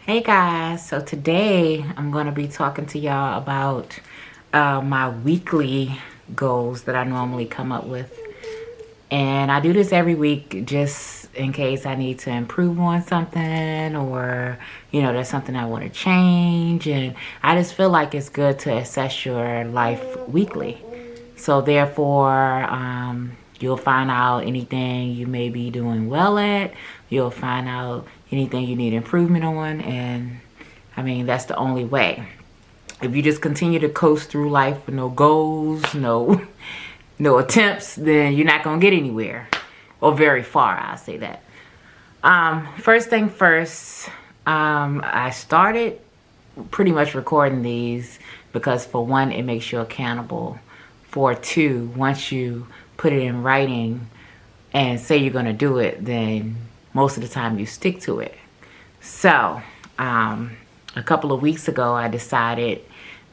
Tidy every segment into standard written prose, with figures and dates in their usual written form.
Hey guys, so today I'm going to be talking to y'all about my weekly goals that I normally come up with. And I do this every week just in case I need to improve on something or, there's something I want to change. And I just feel like it's good to assess your life weekly. So therefore, you'll find out anything you may be doing well at. You'll find out anything you need improvement on. And I mean, that's the only way. If you just continue to coast through life with no goals, no attempts, then you're not going to get anywhere. Or very far, I'll say that. First thing first, I started pretty much recording these because for one, it makes you accountable. For two, once you put it in writing and say you're going to do it, then most of the time you stick to it. So, a couple of weeks ago, I decided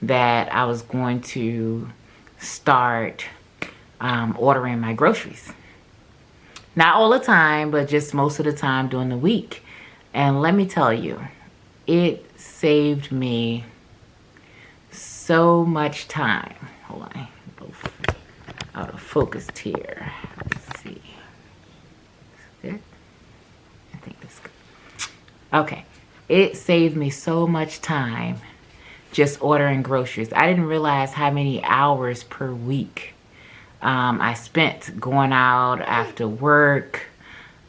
that I was going to start ordering my groceries. Not all the time, but just most of the time during the week. And let me tell you, it saved me so much time. Hold on. Out of focus here. Let's see. Is it? I think that's good. Okay. It saved me so much time just ordering groceries. I didn't realize how many hours per week I spent going out after work,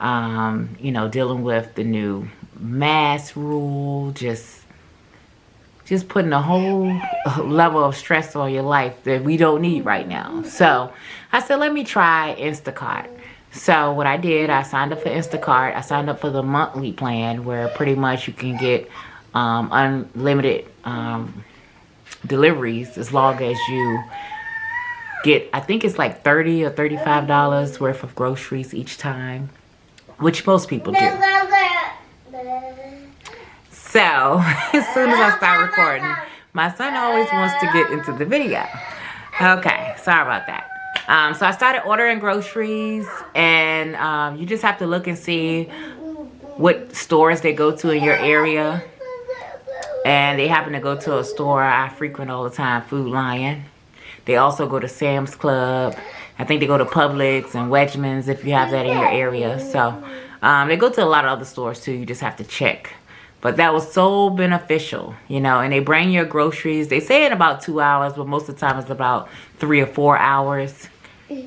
dealing with the new mask rule, just putting a whole level of stress on your life that we don't need right now. So I said, let me try Instacart. So what I did, I signed up for Instacart. I signed up for the monthly plan where pretty much you can get unlimited deliveries as long as you get, I think it's like $30 or $35 worth of groceries each time, which most people do. So, as soon as I start recording, my son always wants to get into the video. Okay, sorry about that. So I started ordering groceries, and you just have to look and see what stores they go to in your area. And they happen to go to a store I frequent all the time, Food Lion. They also go to Sam's Club. I think they go to Publix and Wedgman's if you have that in your area. So they go to a lot of other stores too. You just have to check. But that was so beneficial, and they bring your groceries. They say in about 2 hours, but most of the time it's about 3 or 4 hours.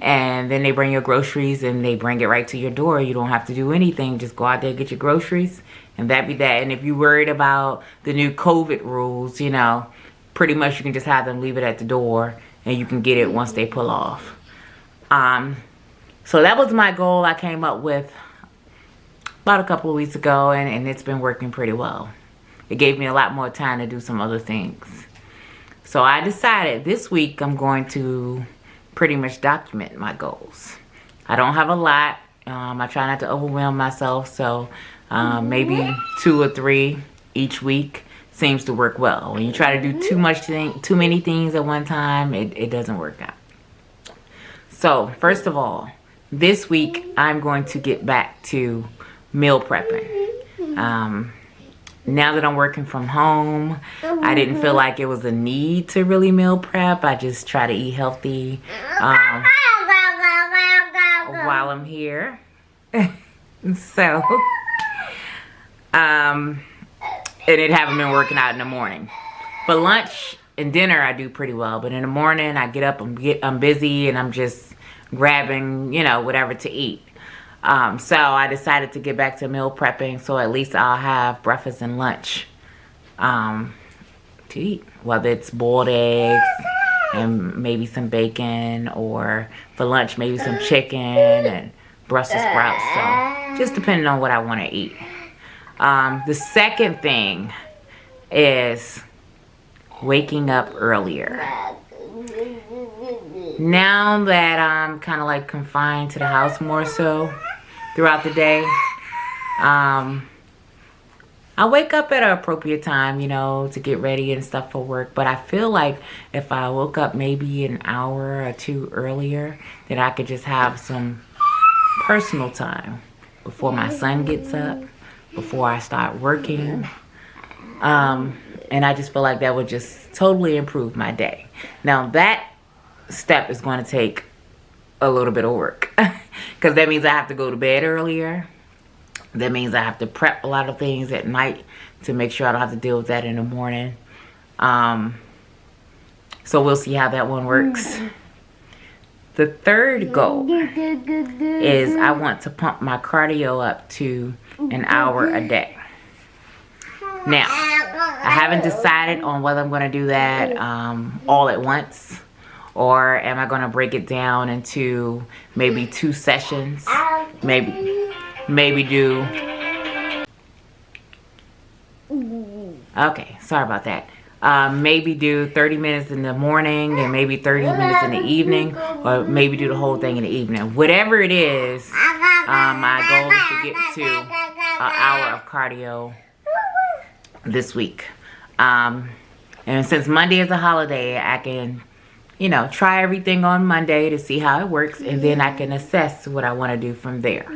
And then they bring your groceries and they bring it right to your door. You don't have to do anything. Just go out there and get your groceries. And that be that. And if you're worried about the new COVID rules, pretty much you can just have them leave it at the door and you can get it once they pull off. So that was my goal I came up with about a couple of weeks ago, and it's been working pretty well. It gave me a lot more time to do some other things. So I decided this week I'm going to pretty much document my goals. I don't have a lot. I try not to overwhelm myself, so maybe 2 or 3 each week seems to work well. When you try to do too many things at one time, it doesn't work out. So first of all, this week I'm going to get back to meal prepping. Now that I'm working from home, I didn't feel like it was a need to really meal prep. I just try to eat healthy while I'm here. So, and it haven't been working out in the morning. For lunch and dinner, I do pretty well. But in the morning, I get up, I'm busy, and I'm just grabbing, whatever to eat. So I decided to get back to meal prepping, so at least I'll have breakfast and lunch to eat. Whether it's boiled eggs and maybe some bacon, or for lunch maybe some chicken and Brussels sprouts. So just depending on what I want to eat. The second thing is waking up earlier. Now that I'm kind of like confined to the house more so throughout the day, I wake up at an appropriate time, to get ready and stuff for work. But I feel like if I woke up maybe an hour or 2 earlier, then I could just have some personal time before my son gets up, before I start working. And I just feel like that would just totally improve my day. Now that step is going to take a little bit of work because that means I have to go to bed earlier. That means I have to prep a lot of things at night to make sure I don't have to deal with that in the morning. So we'll see how that one works. The third goal is I want to pump my cardio up to an hour a day. Now, I haven't decided on whether I'm going to do that all at once, or am I going to break it down into maybe 2 sessions, maybe do, okay, sorry about that. Maybe do 30 minutes in the morning and maybe 30 minutes in the evening, or maybe do the whole thing in the evening. Whatever it is, my goal is to get to an hour of cardio this week. And since Monday is a holiday, I can, try everything on Monday to see how it works, and then I can assess what I want to do from there.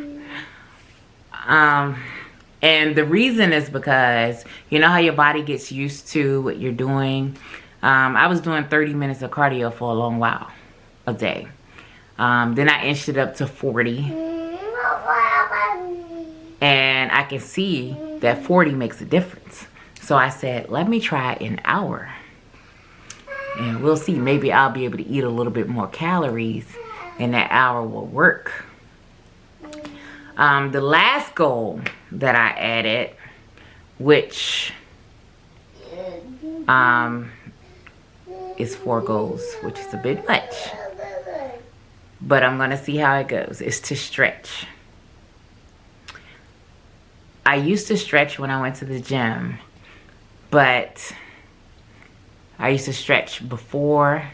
And the reason is because, you know how your body gets used to what you're doing? I was doing 30 minutes of cardio for a long while a day. Then I inched it up to 40. And I can see that 40 makes a difference. So I said, let me try an hour. And we'll see. Maybe I'll be able to eat a little bit more calories and that hour will work. The last goal that I added, which is 4 goals, which is a bit much. But I'm going to see how it goes, is to stretch. I used to stretch when I went to the gym, but I used to stretch before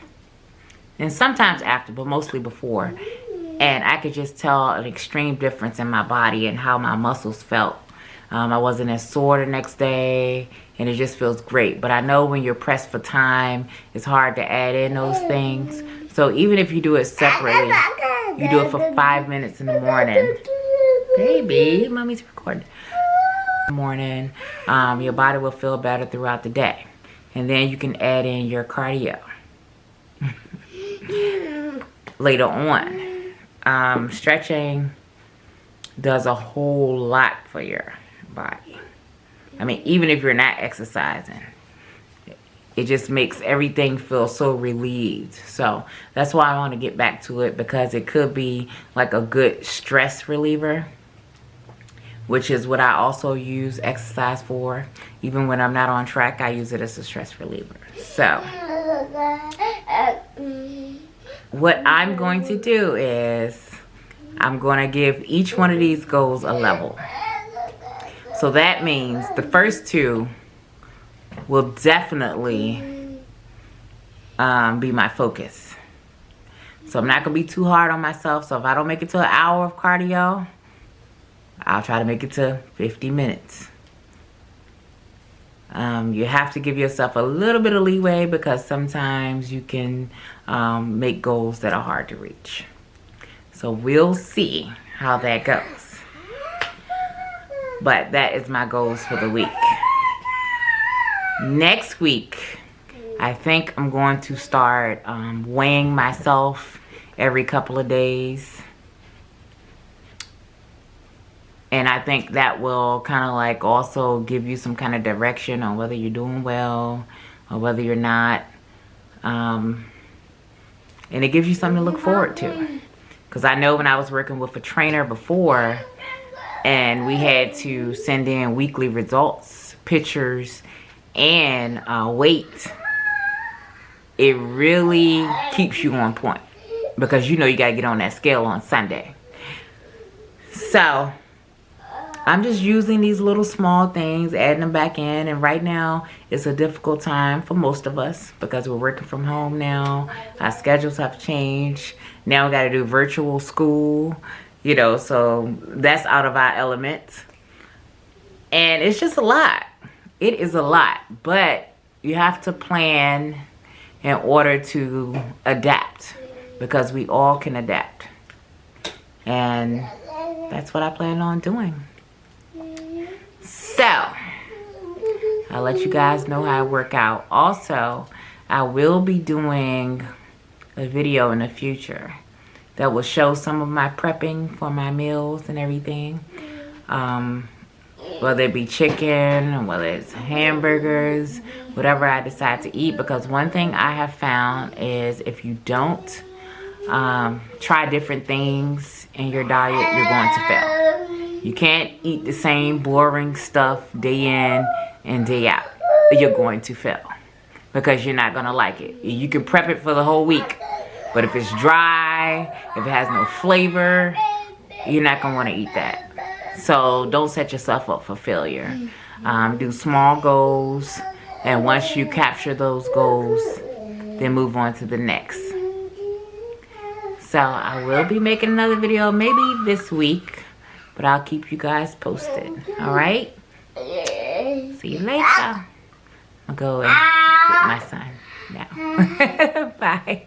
and sometimes after, but mostly before. And I could just tell an extreme difference in my body and how my muscles felt. I wasn't as sore the next day, and it just feels great. But I know when you're pressed for time, it's hard to add in those things. So even if you do it separately, you do it for 5 minutes in the morning. Baby, mommy's recording. In the morning, your body will feel better throughout the day. And then you can add in your cardio later on. Stretching does a whole lot for your body. I mean, even if you're not exercising, it just makes everything feel so relieved. So that's why I want to get back to it, because it could be like a good stress reliever, which is what I also use exercise for. Even when I'm not on track, I use it as a stress reliever. So what I'm going to do is I'm going to give each one of these goals a level. So that means the first 2 will definitely be my focus. So I'm not going to be too hard on myself. So if I don't make it to an hour of cardio, I'll try to make it to 50 minutes. You have to give yourself a little bit of leeway, because sometimes you can make goals that are hard to reach. So we'll see how that goes. But that is my goals for the week. Next week, I think I'm going to start weighing myself every couple of days. And I think that will kind of like also give you some kind of direction on whether you're doing well or whether you're not. And it gives you something to look forward to. Because I know when I was working with a trainer before, and we had to send in weekly results, pictures, and weight, it really keeps you on point. Because you know you got to get on that scale on Sunday. So I'm just using these little small things, adding them back in. And right now, it's a difficult time for most of us because we're working from home now. Our schedules have changed. Now we got to do virtual school, so that's out of our element. And it's just a lot. It is a lot. But you have to plan in order to adapt, because we all can adapt. And that's what I plan on doing. So, I I'll let you guys know how I work out. Also, I will be doing a video in the future that will show some of my prepping for my meals and everything. Whether it be chicken, whether it's hamburgers, whatever I decide to eat. Because one thing I have found is if you don't try different things in your diet, you're going to fail. You can't eat the same boring stuff day in and day out. You're going to fail because you're not going to like it. You can prep it for the whole week, but if it's dry, if it has no flavor, you're not going to want to eat that. So don't set yourself up for failure. Do small goals, and once you capture those goals, then move on to the next. So I will be making another video maybe this week, but I'll keep you guys posted. All right? See you later. I'll go and get my son now. Bye.